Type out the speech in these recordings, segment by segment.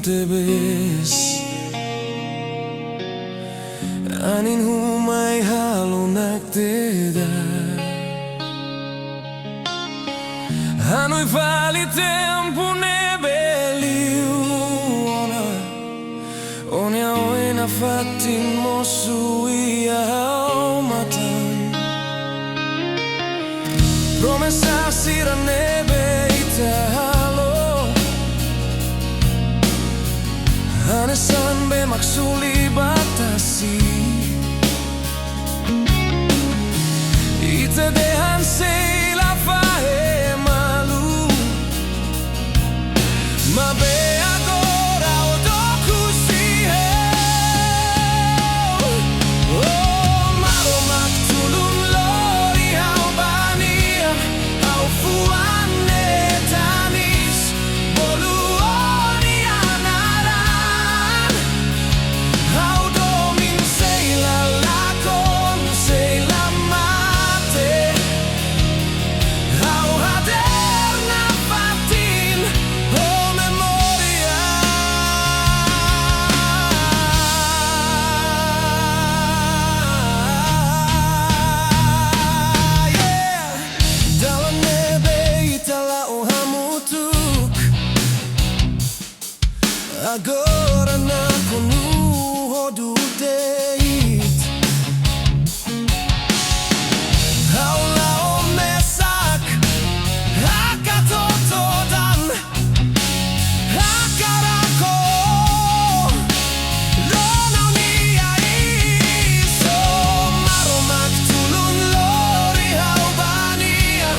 tebes anin humay halo nagteda ano'y vali tempo nebeliu onya oy nafatin mo suiyaw matan promesa sira nebe italo hanesan be maksuli batasi ite dehan sei la fae malu maibé agora o doku si oh maro maktulun lori hau bania hau fuan tanis boluoni anaran hau domin sei la lakon sei la mate hau hader nafatin ho memória dalam kbiit-laek o hamutuk agora nakonu hodudeit hau lao mesak hakatotodan hakarako lononia iso maro maktulun lori hau bania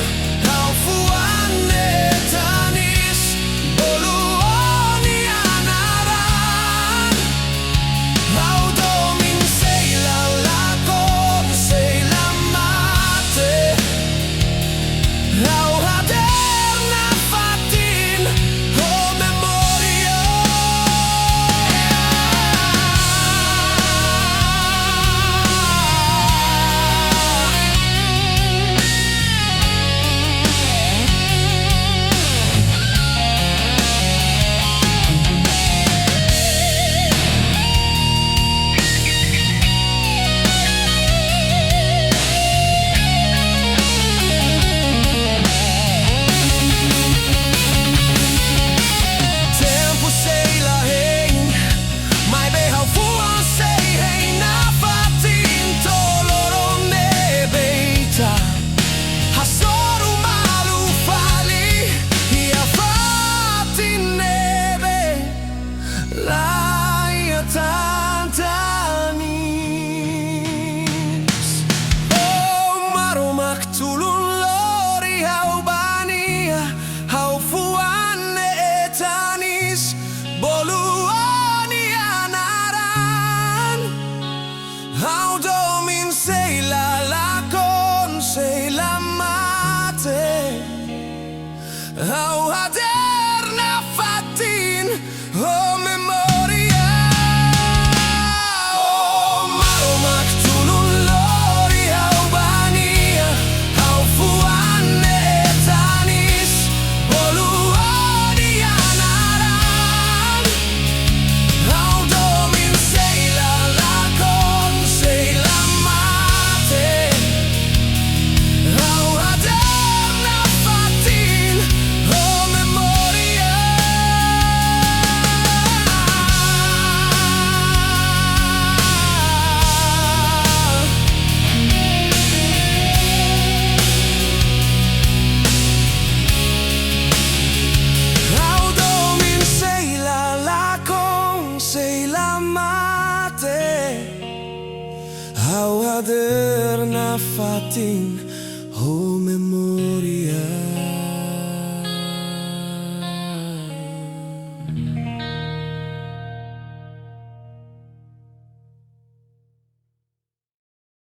hau fuan tanis boluoni anaran hau domin sei la lakon sei la mate hau hader nafatin ho memória tempo sei la hein maibé hau fuan sei hein nafatin toloron nebeita hasoru malu fali hiafatin nebe lia-Tetun oh maro maktulun lori hau bania hau fuan tanis boluoni anaran hau domin sei la lakon sei la mate hau hader nafatin ho memória oh maro maktulun lori hau bania hau fuan tanis boluoni anaran hau domin sei la lakon sei la mate hau hader nafatin ho memória hau domin sei la lakon sei la mate hau hader nafatin ho memória